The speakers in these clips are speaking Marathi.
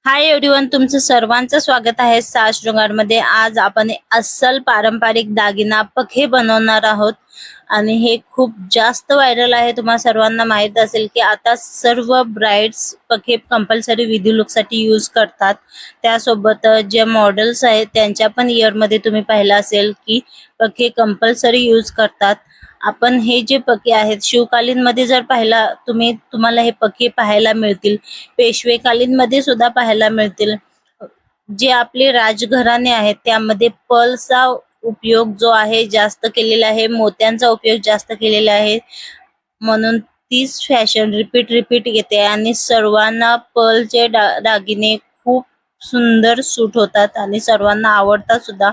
हाय एव्हरीवन, तुमचं सर्वांचं स्वागत आहे साज शृंगारमध्ये। आज आपण अस्सल पारंपरिक दागिना पखे बनवणार आहोत आणि हे खूप जास्त व्हायरल आहे। तुम्हा सर्वांना माहित असेल की आता सर्व ब्राइड्स पखे कंपल्सरी विधी लुकसाठी यूज करतात। त्यासोबत जे मॉडेल्स आहेत त्यांच्या पण इयरमध्ये तुम्ही पाहिलं असेल की पखे कंपल्सरी यूज करतात। आपण हे जे पखे आहेत शिवकालीन मध्ये जर पाहिला तुम्हाला हे पखे पाहायला मिळतील, पेशवेकालीन मध्ये सुद्धा पाहायला मिळतील। जे आपले राजघराणे आहेत त्यामध्ये पर्लचा उपयोग जो आहे जास्त केलेला आहे, मोत्यांचा उपयोग जास्त केलेला आहे, म्हणून तीच फॅशन रिपीट येते आणि सर्वांना पर्लचे दागिने खूप सुंदर सूट होतात आणि सर्वांना आवडतात सुद्धा,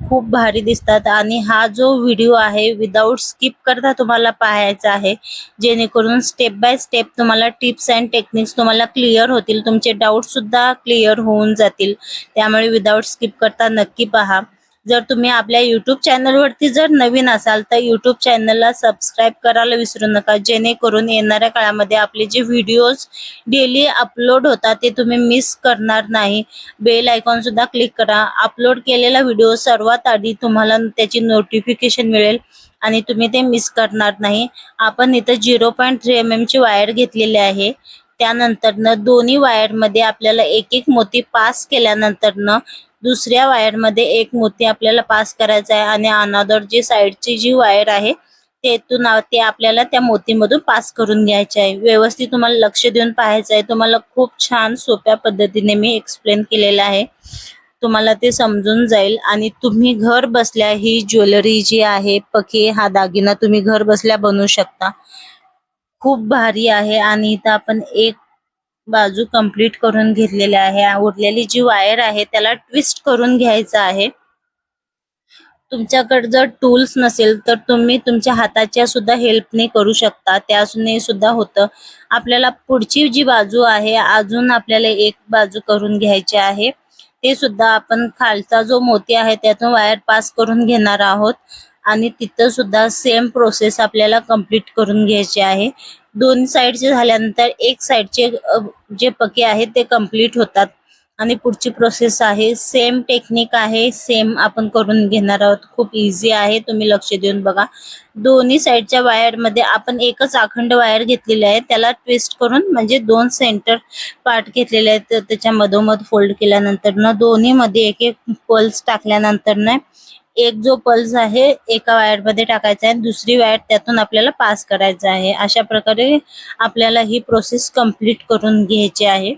खूप भारी दिसतात। आणि हा जो व्हिडिओ आहे विदाउट स्किप करता तुम्हाला पाहायचा आहे, जेणेकरून स्टेप बाय स्टेप तुम्हाला टिप्स अँड टेक्निक्स तुम्हाला क्लिअर होतील, तुमचे डाउट सुद्धा क्लिअर होऊन जातील। त्यामुळे विदाउट स्किप करता नक्की पहा। जर तुम्ही आपल्या YouTube चॅनलवरती जर नवीन असाल तर YouTube चॅनलला सबस्क्राइब करायला विसरू नका, जेणेकरून येणाऱ्या काळामध्ये आपले जे व्हिडिओज डेली अपलोड होतात ते तुम्ही मिस करणार नाही। बेल आयकॉन सुद्धा क्लिक करा, अपलोड केलेला व्हिडिओ सर्वात आधी तुम्हाला त्याची नोटिफिकेशन मिळेल आणि तुम्ही ते मिस करणार नाही। आपण इथे 0.3 mm ची वायर घेतलेली आहे। त्यानंतर दोन्ही वायर मध्ये आपल्याला एक एक मोती पास केल्यानंतर दुसऱ्या वायर मध्ये एक मोती आपल्याला पास करायचा आहे आणि अनदर जी साइडची जी वायर आहे ते आपल्याला त्या मोतीमधून पास करून घ्यायचे आहे। व्यवस्थित तुम्हाला लक्ष देऊन पाहायचं आहे। तुम्हाला खूप छान सोप्या पद्धतीने मी एक्सप्लेन केलेलं आहे, तुम्हाला ते समजून जाईल आणि तुम्ही घर बसल्या ही ज्वेलरी जी आहे पखे हा दागिना तुम्ही घर बसल्या बनवू शकता। खूप भारी आहे। आणि इथं आपण एक बाजू कंप्लीट करून घेतलेली आहे। उरलेली जी वायर आहे त्याला ट्विस्ट करून घ्यायचं आहे। तुमच्याकडे जर टूल्स नसेल तर तुम्ही तुमच्या हाताच्या सुद्धा हेल्पने करू शकता, त्याने सुद्धा होतं। आपल्याला पुढची जी बाजू आहे अजून आपल्याला एक बाजू करून घ्यायची आहे, ते सुद्धा आपण खालचा जो मोती आहे त्यातून वायर पास करून घेणार आहोत आणि तिथं सुद्धा सेम प्रोसेस आपल्याला कंप्लीट करून घ्यायची आहे। दोन साइडचे झाल्यानंतर एक साइडचे जे पके आहेत ते कंप्लीट होतात आणि पुढची प्रोसेस आहे, सेम टेक्निक आहे, सेम आपण करून घेणार आहोत। खूप इझी आहे, तुम्ही लक्ष देऊन बघा। दोन्ही साइडच्या वायर मध्ये आपण एकच अखंड वायर घेतलेली आहे, त्याला ट्विस्ट करून म्हणजे दोन सेंटर पार्ट घेतलेले आहेत, त्याच्या मधोमध फोल्ड केल्यानंतर दोन्ही मध्ये एक एक पल्स टाकल्यानंतर एक जो पल्स आहे एका वायर मध्ये टाकायचा आहे, दुसरी वायर त्यातून आपल्याला पास करायचा आहे। अशा प्रकारे आपल्याला ही प्रोसेस कंप्लीट करून घ्यायची आहे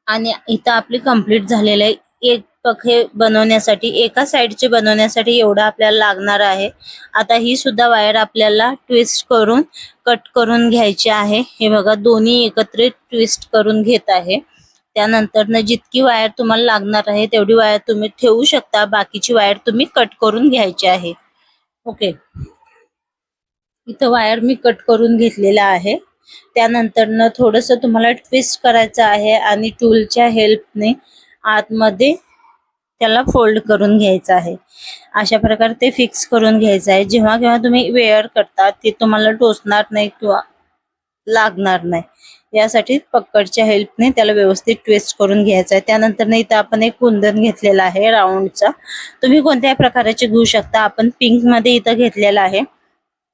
आणि इथं आपली कंप्लीट झालेलं आहे। एक पखे बनवण्यासाठी एका साइडचे बनवण्यासाठी एवढा आपल्याला लागणार आहे। आता ही सुद्धा वायर आपल्याला ट्विस्ट करून कट करून घ्यायची आहे। हे बघा, दोन्ही एकत्रित ट्विस्ट करून घेत आहे। त्यानंतर जितकी वायर तुम्हाला लागणार आहे तेवढी वायर तुम्ही ठेवू शकता, बाकीची वायर तुम्ही कट करून घ्यायची आहे। ओके, इथं वायर मी कट करून घेतलेला आहे। त्यानंतर थोडंसं तुम्हाला ट्विस्ट करायचं आहे आणि टूलच्या हेल्पने आतमध्ये त्याला फोल्ड करून घ्यायचं आहे। अशा प्रकारे ते फिक्स करून घ्यायचं आहे। जेव्हा केव्हा तुम्ही वेअर करता ते तुम्हाला टोचणार नाही किंवा लागणार नाही, यासाठी पकडच्या हेल्पने त्याला व्यवस्थित ट्विस्ट करून घ्यायचं आहे। त्यानंतर इथं आपण एक कुंदन घेतलेला आहे राऊंडचा, तुम्ही कोणत्याही प्रकाराचे घेऊ शकता। आपण पिंक मध्ये इथं घेतलेला आहे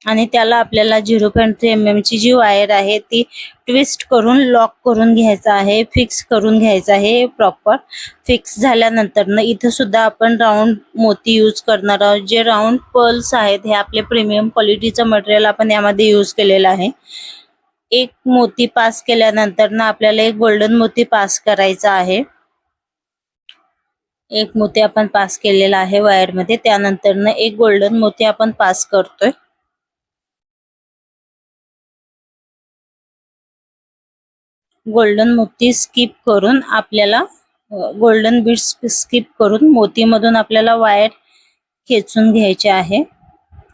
आणि त्याला आपल्याला 0.3 mm ची जी वायर आहे ती ट्विस्ट करून लॉक करून घ्यायचा आहे, फिक्स करून घ्यायचा आहे। प्रॉपर फिक्स झाल्यानंतर इथं सुद्धा आपण राऊंड मोती यूज करणार आहोत। जे राऊंड पर्ल्स आहेत हे आपले प्रीमियम क्वालिटीचं मटेरियल आपण यामध्ये यूज केलेलं आहे। एक मोती पास केल्यानंतर आपल्याला एक गोल्डन मोती पास करायचा आहे। एक मोती आपण पास केलेला आहे वायर मध्ये, त्यानंतर एक गोल्डन मोती आपण पास करतोय। गोल्डन मोती स्किप करून आपल्याला गोल्डन बीड्स स्किप करून मोती मधून आपल्याला वायर खेचून घ्यायचे आहे।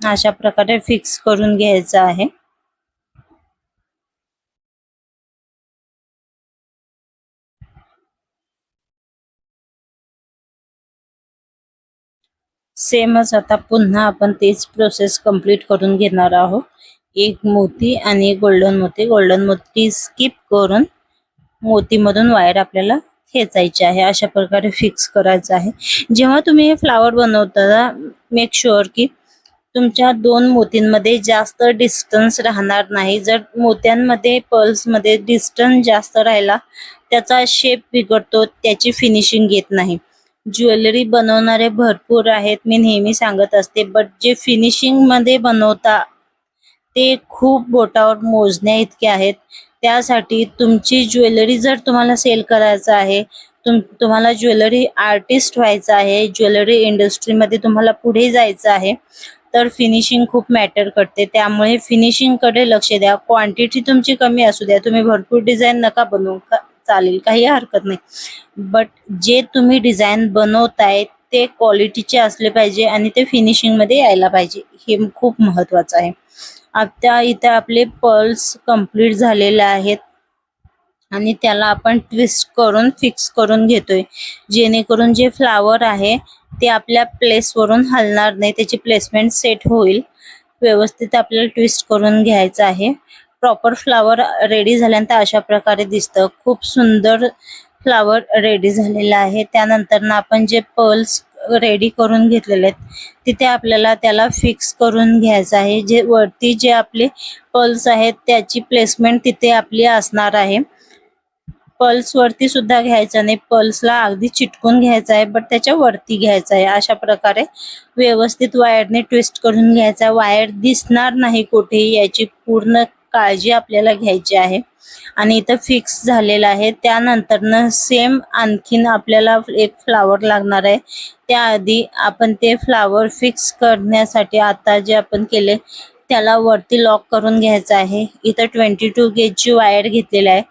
अशा प्रकारे फिक्स करून घ्यायचं आहे। सेमच आता पुन्हा आपण तेच प्रोसेस कंप्लीट करून घेणार आहोत। एक मोती आणि गोल्डन मोती स्किप करून मोतीमधून वायर आपल्याला खेचायची आहे. अशा प्रकारे फिक्स करायचं आहे. जेव्हा तुम्ही हे फ्लावर बनवता मेक शुअर की तुमच्या दोन मोतींमध्ये जास्त डिस्टन्स राहणार नाही. जर मोत्यांमध्ये पर्ल्समध्ये डिस्टन्स जास्त राहिला त्याचा शेप बिघडतो, त्याची फिनिशिंग येत नाही. ज्वेलरी बनवणारे भरपूर आहेत, मी नेहमी सांगत असते, बट जे फिनिशिंग मध्ये बनवता ते खूप बोटावर मोजण्या इतके आहेत. त्यासाठी तुमची ज्वेलरी जर तुम्हाला सेल करायचं आहे, तुम्हाला ज्वेलरी आर्टिस्ट व्हायचं आहे, ज्वेलरी इंडस्ट्रीमध्ये तुम्हाला पुढे जायचं आहे, तर फिनिशिंग खूप मॅटर करते. त्यामुळे फिनिशिंग कडे लक्ष द्या. क्वांटिटी तुमची कमी असू द्या, तुम्ही भरपूर डिझाईन नका बनवू, चालेल, काही हरकत नाही, बट जे तुम्ही डिझाईन बनवताय ते क्वालिटीचे असले पाहिजे आणि ते फिनिशिंग मध्ये यायला पाहिजे. हे खूप महत्वाचं आहे. आता इथे आपले पर्ल्स कंप्लीट झालेले आहेत आणि त्याला आपण ट्विस्ट करून फिक्स करून घेतोय, जेणेकरून जे फ्लावर आहे ते आपल्या प्लेस वरून हलणार नाही, त्याची प्लेसमेंट सेट होईल. व्यवस्थित आपल्याला ट्विस्ट करून घ्यायचं आहे. प्रॉपर फ्लावर रेडी झाल्यानंतर अशा प्रकारे दिसतं. खूप सुंदर फ्लावर रेडी झालेला आहे. त्यानंतर आपण जे पर्ल्स रेडी करून घेतलेले आहेत तिथे आपल्याला त्याला फिक्स करून घ्यायचं आहे. जे वरती जे आपले पर्ल्स आहेत त्याची प्लेसमेंट तिथे आपली असणार आहे. पल्स वरती सुद्धा घ्यायचा नाही, पल्सला अगदी चिटकून घ्यायचा आहे, बट त्याच्या वरती घ्यायचा आहे. अशा प्रकारे व्यवस्थित वायरने ट्विस्ट करून घ्यायचा. वायर दिसणार नाही कुठेही याची पूर्ण काळजी आपल्याला घ्यायची आहे. आणि इथं फिक्स झालेला आहे. त्यानंतर सेम आणखीन आपल्याला एक फ्लावर लागणार आहे. त्याआधी आपण ते फ्लावर फिक्स करण्यासाठी आता जे आपण केले त्याला वरती लॉक करून घ्यायचं आहे. इथं 22 गेजची वायर घेतलेली आहे.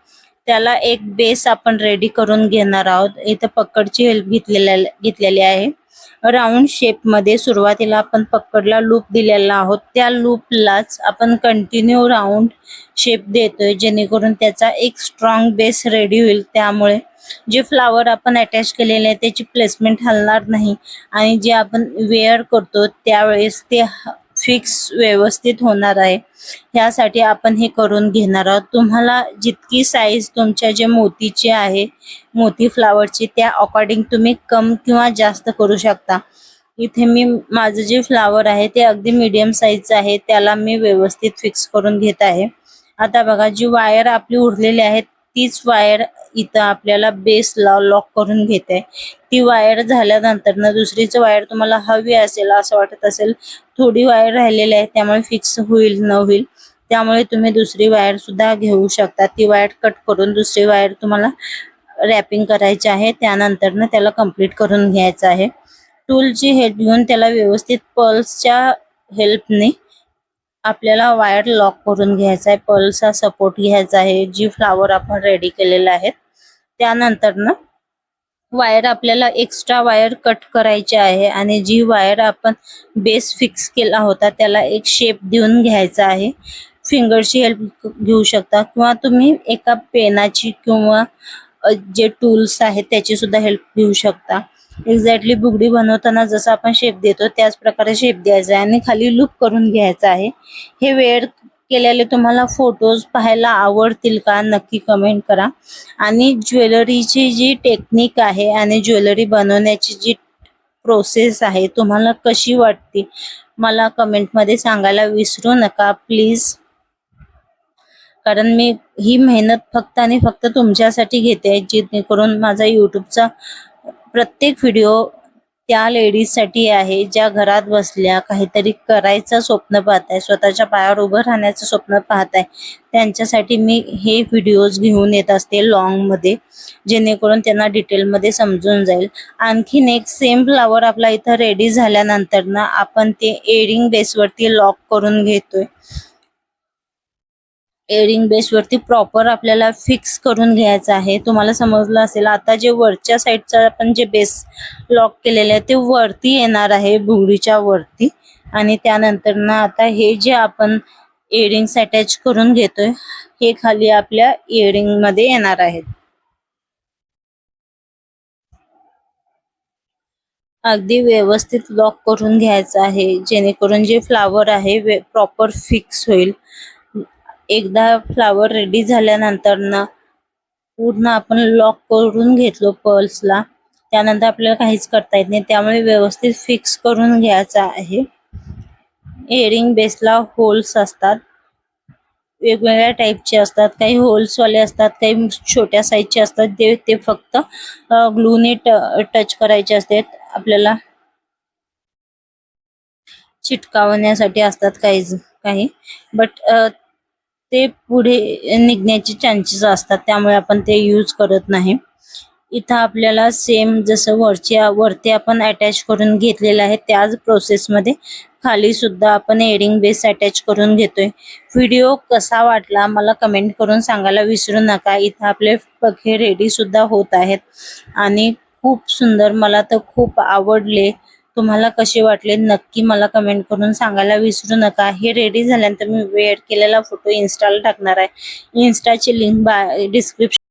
त्याला एक बेस आपण रेडी करून घेणार आहोत. इथं पकडची हेल्प घेतलेली आहे. राऊंड शेप मध्ये सुरुवातीला आपण पकडला लूप दिलेला आहोत, त्या लूपलाच आपण कंटिन्यू राऊंड शेप देतोय, जेणेकरून त्याचा एक स्ट्रॉंग बेस रेडी होईल. त्यामुळे जे फ्लावर आपण अटॅच केलेले आहे त्याची प्लेसमेंट हलणार नाही आणि जे आपण वेअर करतो त्यावेळेस ते फिक्स व्यवस्थित होणार आहे. यासाठी आपण हे करून घेणार आहोत. तुम्हाला जितकी साईज तुमच्या जे मोतीची आहे, मोती फ्लावरची, त्या अकॉर्डिंग तुम्ही कम किंवा जास्त करू शकता. इथे मी माझं जे फ्लावर आहे ते अगदी मीडियम साईजचं आहे, त्याला मी व्यवस्थित फिक्स करून घेत आहे. आता बघा, जी वायर आपली उरलेली आहे तीच वायर इथं आपल्याला बेसला लॉक करून घेते. ती वायर झाल्यानंतर दुसरीच वायर तुम्हाला हवी असेल, असं वाटत असेल थोडी वायर राहिलेली आहे त्यामुळे फिक्स होईल न होईल, त्यामुळे तुम्ही दुसरी वायर सुद्धा घेऊ शकता. ती वायर कट करून दुसरी वायर तुम्हाला रॅपिंग करायची आहे. त्यानंतर त्याला कंप्लीट करून घ्यायचं आहे. टूलची हेल्प घेऊन त्याला व्यवस्थित पर्ल्सच्या हेल्पने आपल्याला वायर लॉक करून घ्यायचा आहे. पर्ल्सचा सपोर्ट घ्यायचा आहे. जी फ्लावर आपण रेडी केलेले आहेत त्यानंतर वायर आपल्याला एक्स्ट्रा वायर कट करायची आहे आणि जी वायर आपण बेस फिक्स केला होता त्याला एक शेप देऊन घ्यायचा आहे. फिंगरची हेल्प घेऊ शकता किंवा तुम्ही एका पेनाची किंवा जे टूल्स आहेत त्याची सुद्धा हेल्प घेऊ शकता. एक्झॅक्टली बुगडी बनवताना जसं आपण शेप देतो त्याच प्रकारे शेप द्यायचा आहे आणि खाली लूप करून घ्यायचा आहे. हे वेअर केलेले तुम्हाला फोटोज पाहायला आवडतील का, नक्की कमेंट करा. आणि ज्वेलरीची जी टेक्निक आहे आणि ज्वेलरी बनवण्याची जी प्रोसेस आहे तुम्हाला कशी वाटते मला कमेंट मध्ये सांगायला विसरू नका प्लीज, कारण मी ही मेहनत फक्त आणि फक्त तुमच्यासाठी घेते, जेणेकरून माझा युट्यूबचा प्रत्येक व्हिडिओ त्या लेडीज साठी आहे ज्या घरात बसल्या काहीतरी करायचं स्वप्न पाहताय, स्वतःच्या पायावर उभं राहण्याचं स्वप्न पाहताय, त्यांच्यासाठी मी हे व्हिडिओज घेऊन येत असते लॉंग मध्ये, जेणेकरून त्यांना डिटेल मध्ये समजून जाईल. आणखीन एक सेम फ्लावर आपला इथं रेडी झाल्यानंतर आपण ते एअरिंग बेसवरती लॉक करून घेतोय. एअरिंग बेस वरती प्रॉपर आपल्याला फिक्स करून घ्यायचं आहे. तुम्हाला समजलं असेल, आता जे वरच्या साईडचा आपण जे बेस लॉक केलेले आहे ते वरती येणार आहे बुगडीच्या वरती, आणि त्यानंतर आता हे जे आपण इयरिंग्स अटॅच करून घेतोय हे खाली आपल्या इयरिंग मध्ये येणार आहेत. अगदी व्यवस्थित लॉक करून घ्यायचं आहे जेणेकरून जे फ्लावर आहे प्रॉपर फिक्स होईल. एकदा फ्लावर रेडी झाल्यानंतर पूर्ण आपण लॉक करून घेतलो पर्सला. त्यानंतर आपल्याला काहीच करता येत नाही, त्यामुळे व्यवस्थित फिक्स करून घ्यायचा आहे. इयरिंग बेसला होल्स असतात, वेगवेगळ्या टाईपचे असतात, काही होल्सवाले असतात, काही छोट्या साईजचे असतात. ते फक्त ग्लूने टच करायचे असतात, आपल्याला चिटकावण्यासाठी असतात काही बट ते पुढे निघण्याचे चान्सेस असतात, त्यामुळे आपण ते यूज करत नाही. इथं आपल्याला सेम जसं वरती आपण अटॅच करून घेतलेलं आहे त्याच प्रोसेसमध्ये खाली सुद्धा आपण इयरिंग बेस अटॅच करून घेतोय. व्हिडिओ कसा वाटला मला कमेंट करून सांगायला विसरू नका. इथं आपले पखे रेडी सुद्धा होत आहेत आणि खूप सुंदर, मला तर खूप आवडले. तुम्हाला कसे वाटले नक्की मला कमेंट करून सांगायला विसरू नका. हे रेडी झाल्यानंतर मी वेअर केलेला फोटो इन्स्टाला टाकणार आहे. इन्स्टाची लिंक डिस्क्रिप्शन